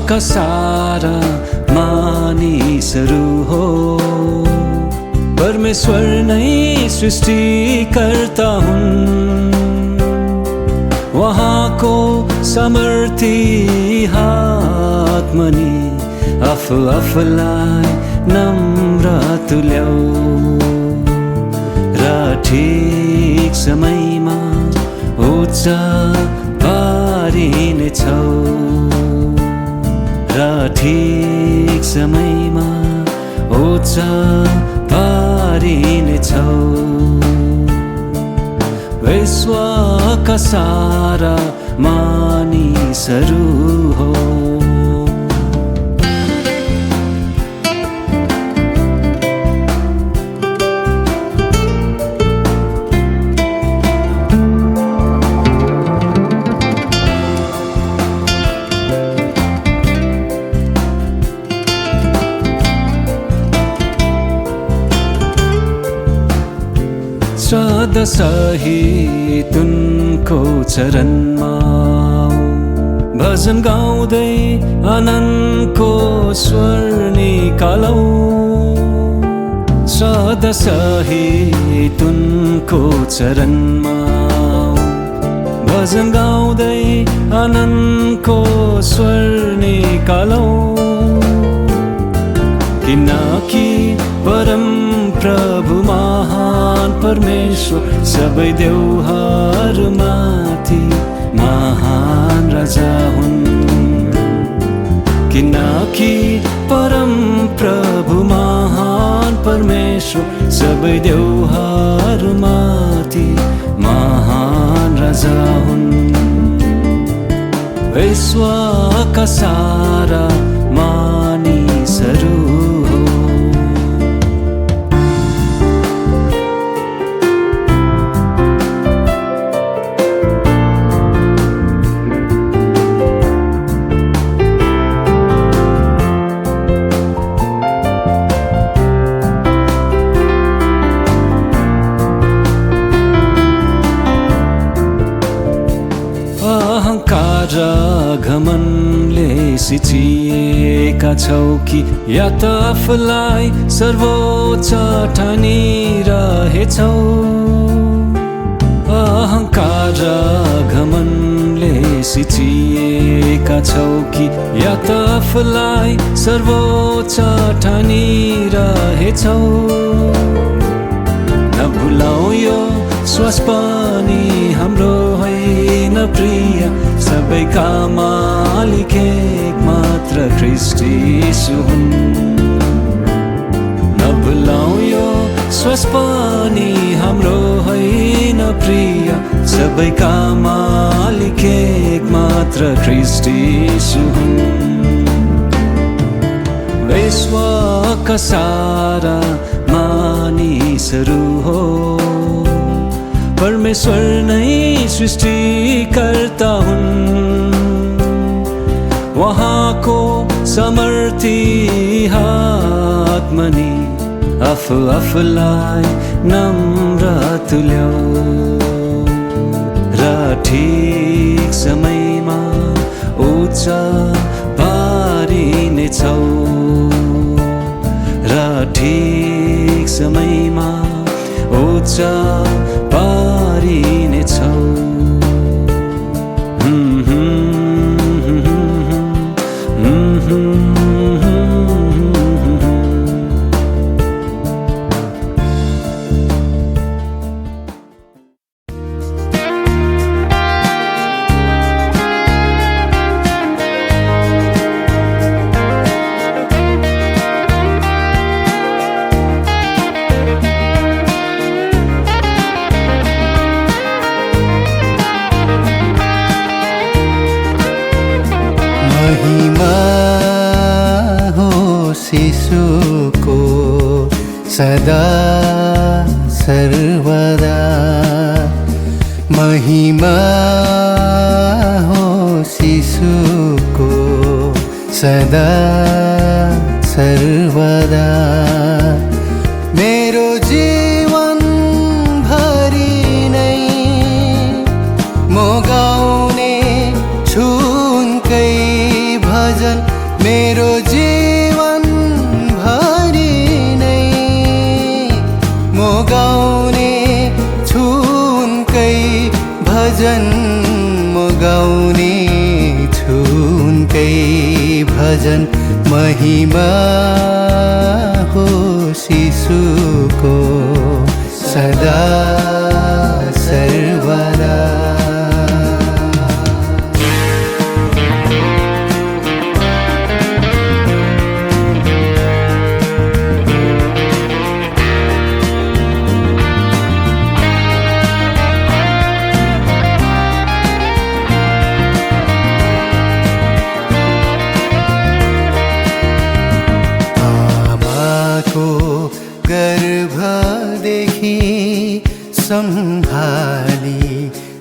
का सारा मानिसहरू हो, परमेश्वर नै सृष्टिकर्ता हुन्। उहाँको समर्थी हातमुनि आफूलाई नम्र तुल्याऊ र ठिक समयमा उच्च पारिनेछौ, र ठिक समयमा उच्च पारिनेछौ। विश्वका सारा मानिसहरू हो। श्रद्धा सहित उनको चरणमा भजन गाउँदै आनन्दको स्वर निकालौ। श्रद्धा सहित उनको चरणमा भजन गाउँदै आनन्दको स्वर निकालौ। किनकि परम प्रभु महान परमेश्वर सबै देवहरूमाथि महान राजा हुन्। किनकि परम प्रभु महान परमेश्वर सबै देवहरूमाथि महान राजा हुन्। विश्वका सारा मानिसहरू घमण्डले सिचिएका छौ कि या त आफूलाई सर्वोच्च ठानिरहेछौ। अहङ्कार र घमण्डले सिचिएका छौ कि या त आफूलाई सर्वोच्च ठानिरहेछौ। नभुलाऊ यो श्वास पनि हाम्रो होइन प्रिय, सबैका मालिक एक मात्र ख्रीष्ट यीशु हुन्। नभुलाऊ यो श्वास पनि हाम्रो होइन प्रिय, सबैका मालिक एक मात्र ख्रीष्ट यीशु हुन्। विश्वका सारा मानिसहरू हो, परमेश्वर नै सृष्टिकर्ता हुन्। उहाँको समर्थी हातमुनि आफूलाई नम्र तुल्याऊ र ठिक समयमा उच्च पारिनेछौ, र ठिक समयमा उच्च पारिनेछौ। शिशुको सदा सर्वदा महिमा हो। शिशुको सदा सर्वदा मेरो जीवन भरि नै म गाउने छु उनकै भजन। गाउने छु उनकै भजन म गाउने छु उनकै भजन महिमा होस् यीशुको सदा सर्वदा गर्भदेखि सम्हाली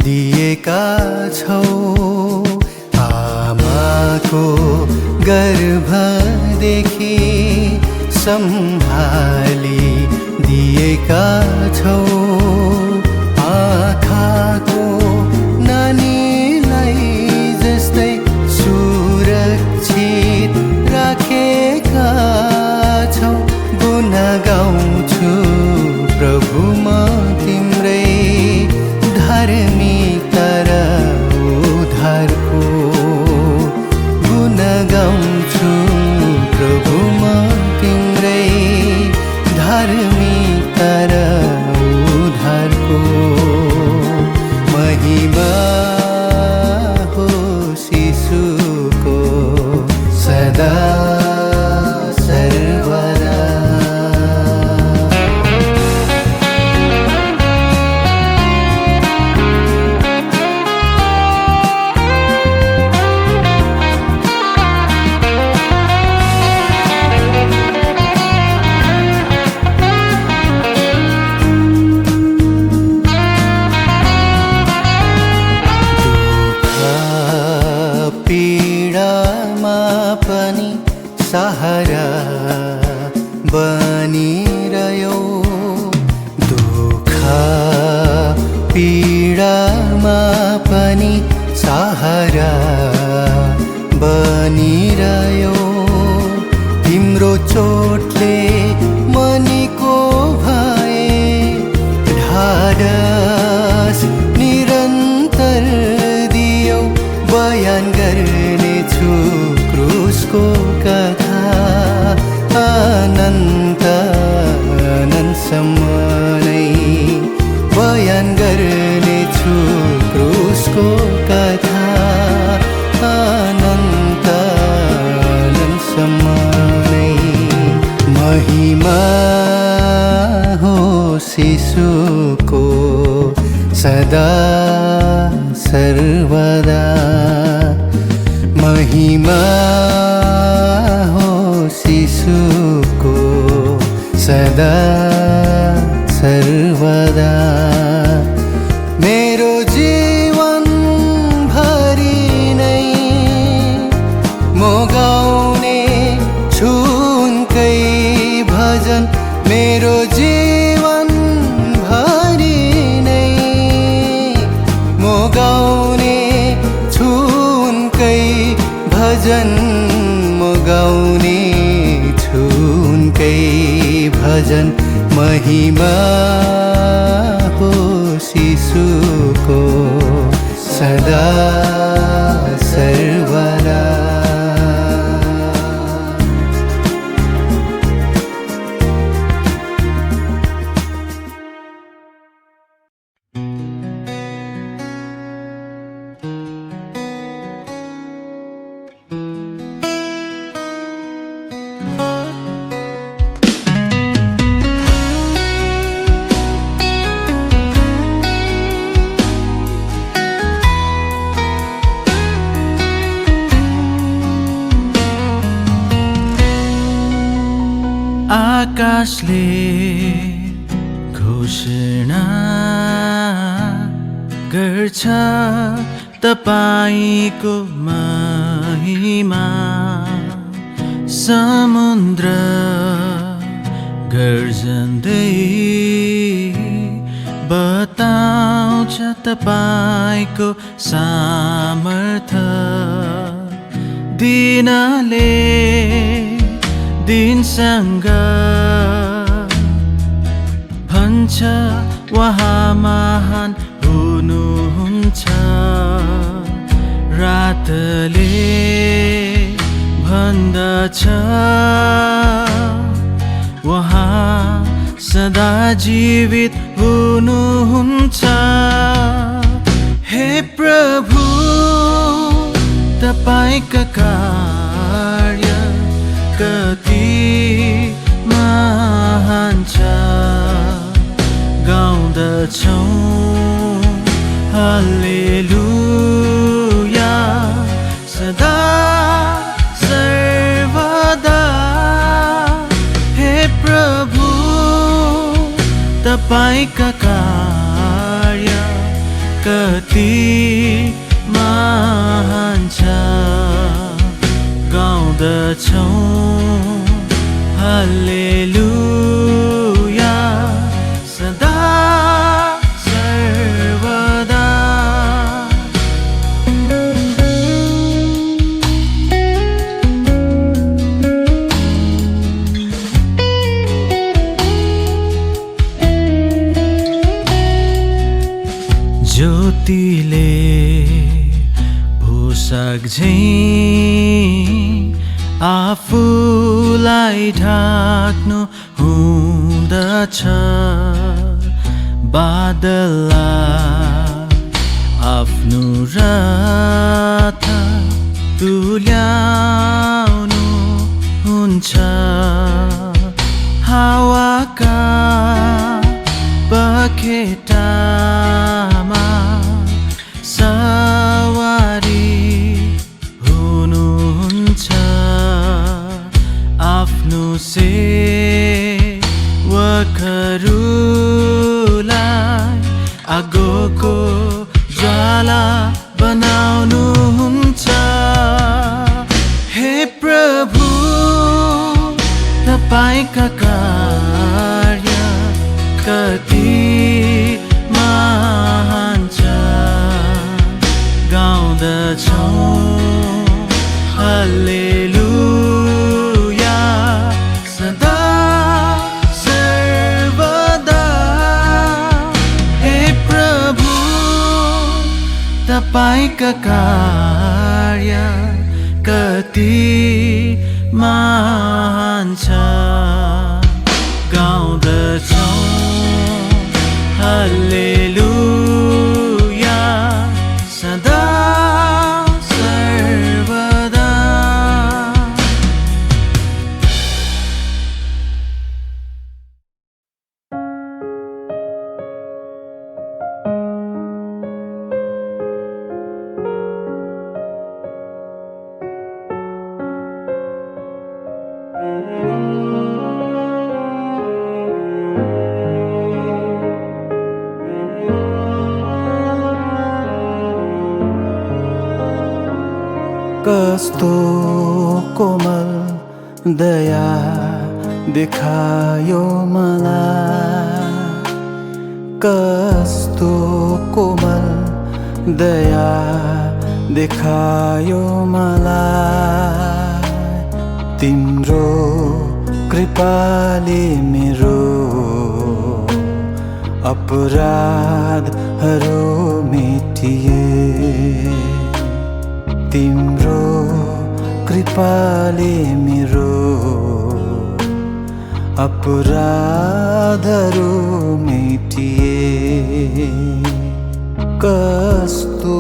दिएका छौ आमाको गर्भदेखि सम्हाली दिएका छौ आँखाको नानीलाई जस्तै सुरक्षित राखेका छौ गुण गाउँछु प्रभु म तिम्रै धार्मिकता र उद्धारको गुण गाउँछु प्रभु म तिम्रै धार्मिकता र उद्धारको महिमा होस् यीशुको सदा सर्वदा पीडामा पनि सहारा बनिरह्यो दुःख पीडामा पनि सहारा बनिरह्यो तिम्रो चोटले मनीको भए ढाडस निरन्तर दियौ बयान गर्नेछु क्रुसको कथा अनन्त अनन्तसम्म नै बयान गर्नेछु क्रुसको कथा अनन्त अनन्तसम्म नै महिमा होस् यीशुको सदा सर्वदा महिमा होस् यीशुको सदा सर्वदा मेरो जीवन भरि नै म गाउने छु उनकै भजन मेरो जीवन भरि नै म गाउने छु उनकै भजन म गाउने छु उनकै भजन महिमा होस् यीशुको सदा सर्वदा आकाशले घोषणा गर्छ तपाईको महिमा समुद्र गर्जन्दै बताउँछ तपाईको सामर्थ्य दिनले दिनसँग भन्छ मानिन्छ उहाँ महान हुनुहुन्छ। रातले भन्दछ उहाँ सदा जीवित हुनुहुन्छ। हे प्रभु तपाईका कार्य कति महान छ। गाउँदछौँ हालेलुया सदा सर्वदा। हे प्रभु तपाईका कार्य कति महान छ। गाउँदछौँ हालेलुया सदा सर्वदा। ज्योतिले पोशाक झैं आफूलाई ढाक्नु हुँदछ। बादललाई आफ्नो रथ तुल्याउनु हुन्छ। हावाका पखेटामा सवारी हुनुहुन्छ। आफ्नो सेवकहरूलाई आगोको ज्वाला बनाउनुहुन्छ। हे प्रभु तपाईका कार्य कति महान छ। गाउँदछौँ हालेलुया सदा सर्वदा। हे प्रभु तपाईका कार्य कति महान छ। गाउँदछौँ हालेलुया सदा सर्वदा। कस्तो कोमल दया देखायो मलाई। कस्तो कोमल दया देखायो मलाई। तिम्रो कृपाले मेरो अपराधहरू मेटिए। तिम्रो कृपाले मेरो अपराधहरू मेटिए। कस्तो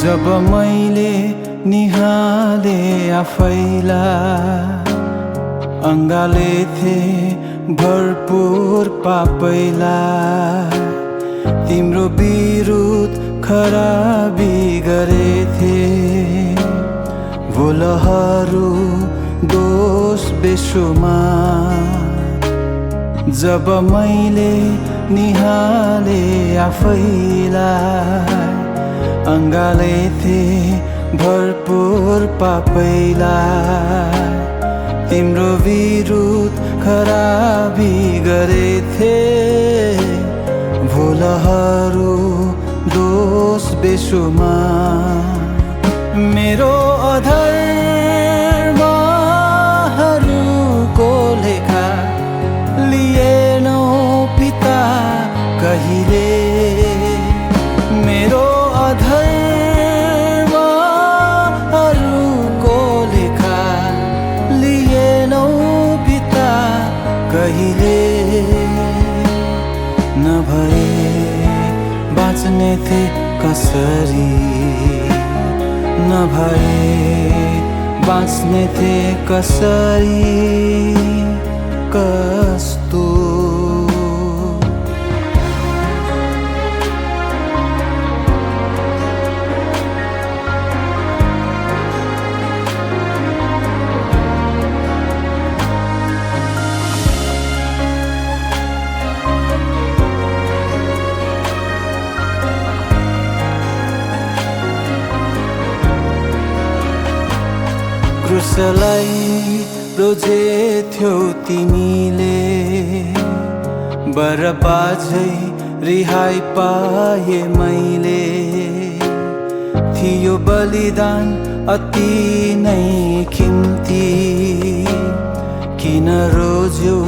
जब मैले निहाले आफैलाई, अङ्गाले थिए भरपुर पापैलाई। तिम्रो विरुद्ध खराबी गरेथे, भुलहरू दोष बेसुमार। जब मैले निहाले आफैलाई, अङ्गालेथे भरपुर पापैलाई तिम्रो विरुद्ध खराबी गरेथे भुलहरू दोष बेसुमा मेरो अधर्महरूको लेखा लिएनौ पिता कहिले मेरो अधर्महरूको लेखा लिएनौ पिता कहिले नभए बाँच्ने थिए कसरी नभए बाँच्ने थिए कसरी कस्तो क्रुसलाई रोजेथ्यौ तिमीले बरबाझै रिहाई पाए मैले थियो बलिदान अति नै खिम्ती किन रोज्यौ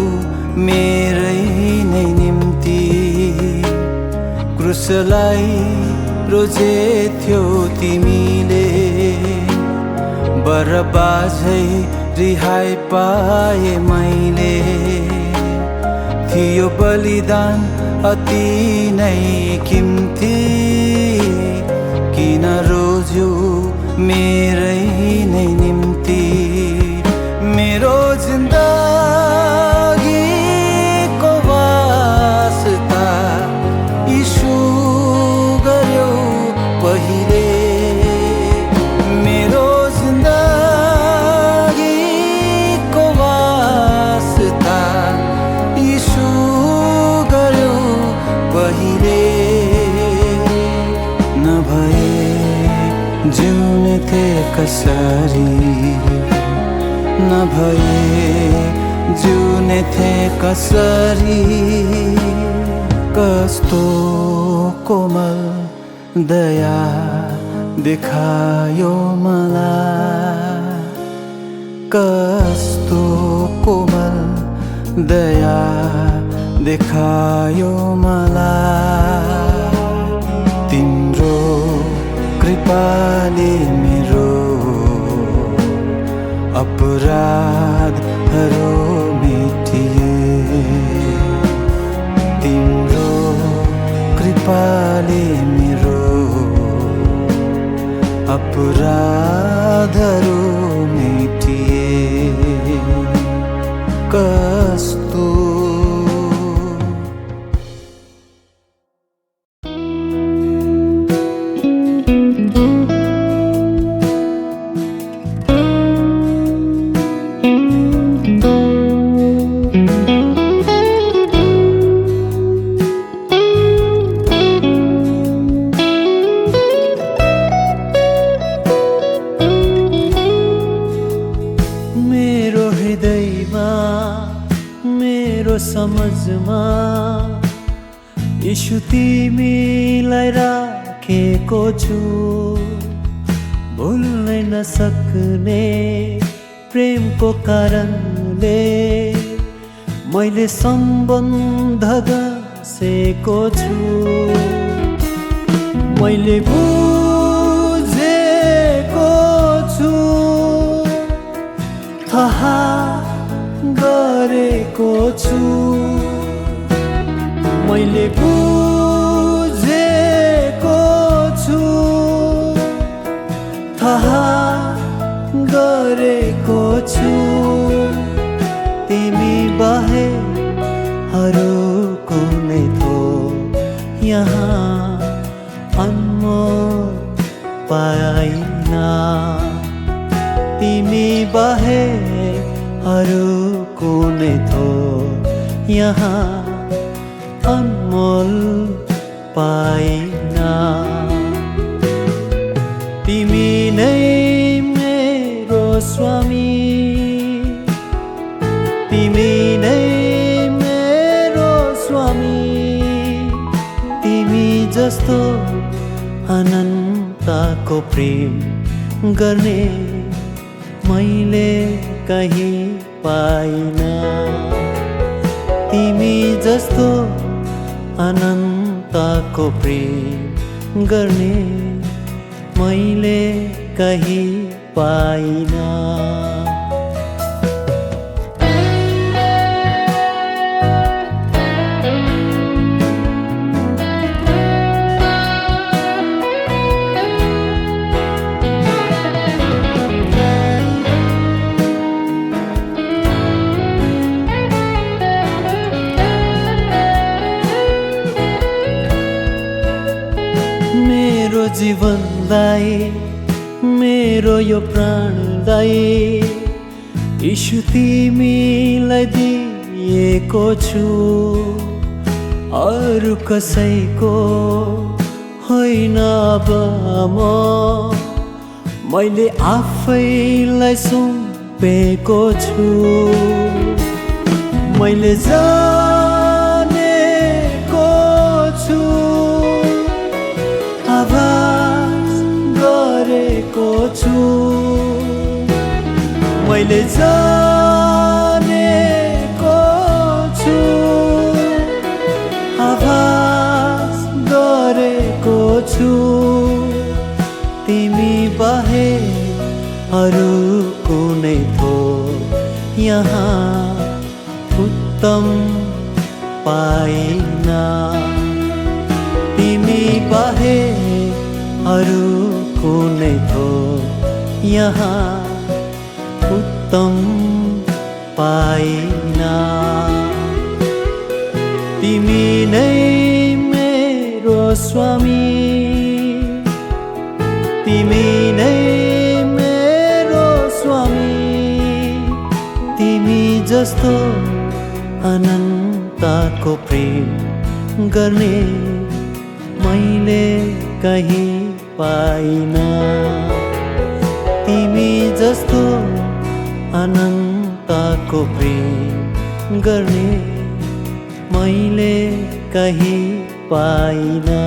मेरै नै निम्ति क्रुसलाई रोजेथ्यौ तिमीले बरबाझै रिहाई पाए मैले थियो बलिदान अति नै खिम्ती किन रोज्यौ मेरै नै निम्ति मेरो जिन्दगीको वास्ता यीशु गर्यौ पहिले जिउने थिए कसरी नभए जिउने थिए कसरी कस्तो कोमल दया देखायो मलाई कस्तो कोमल दया देखायो मलाई तिम्रो कृपाले मेरो अपराधहरू मेटिए तिम्रो कृपाले मेरो अपराधहरू मेटिए कस्तो समझमा यीशु तिमीलाई राखेको छु भुल्नै नसक्ने प्रेमको कारणले मैले सम्बन्ध गाँसेको छु मैले बुझेको छु थाहा गरेको छु मैले बुझेको छु थाहा गरेको छु तिमी बाहेक अरू कुनै थो यहाँ अनमोल पाइन तिमी बाहेक अरू कुनै थो यहाँ अनमोल पाइन स्वामी तिमी नै मेरो स्वामी तिमी जस्तो अनन्तको प्रेम गर्ने मैले कहीँ पाइनँ तिमी जस्तो अनन्तको प्रेम गर्ने मैले कहीँ पाइनँ मेरो जीवनलाई मेरो यो प्राणलाई यीशु तिमीलाई दिएको छु अरू कसैको होइन अब मैले आफैलाई सुम्पेको छु मैले जानेको छु आभास गरेको छु मैले जानेको छु आभास गरेको छु तिमी बाहेक अरू कुनै थोक यहाँ उत्तम पाइनँ तिमी बाहेक अरू कुनै थोक यहाँ उत्तम पाइनँ तिमी नै मेरो स्वामी तिमी नै मेरो स्वामी तिमी जस्तो अनन्तको प्रेम गर्ने मैले कहीँ पाइनँ तिमी जस्तो अनन्तको प्रेम गर्ने मैले कहीँ पाइनँ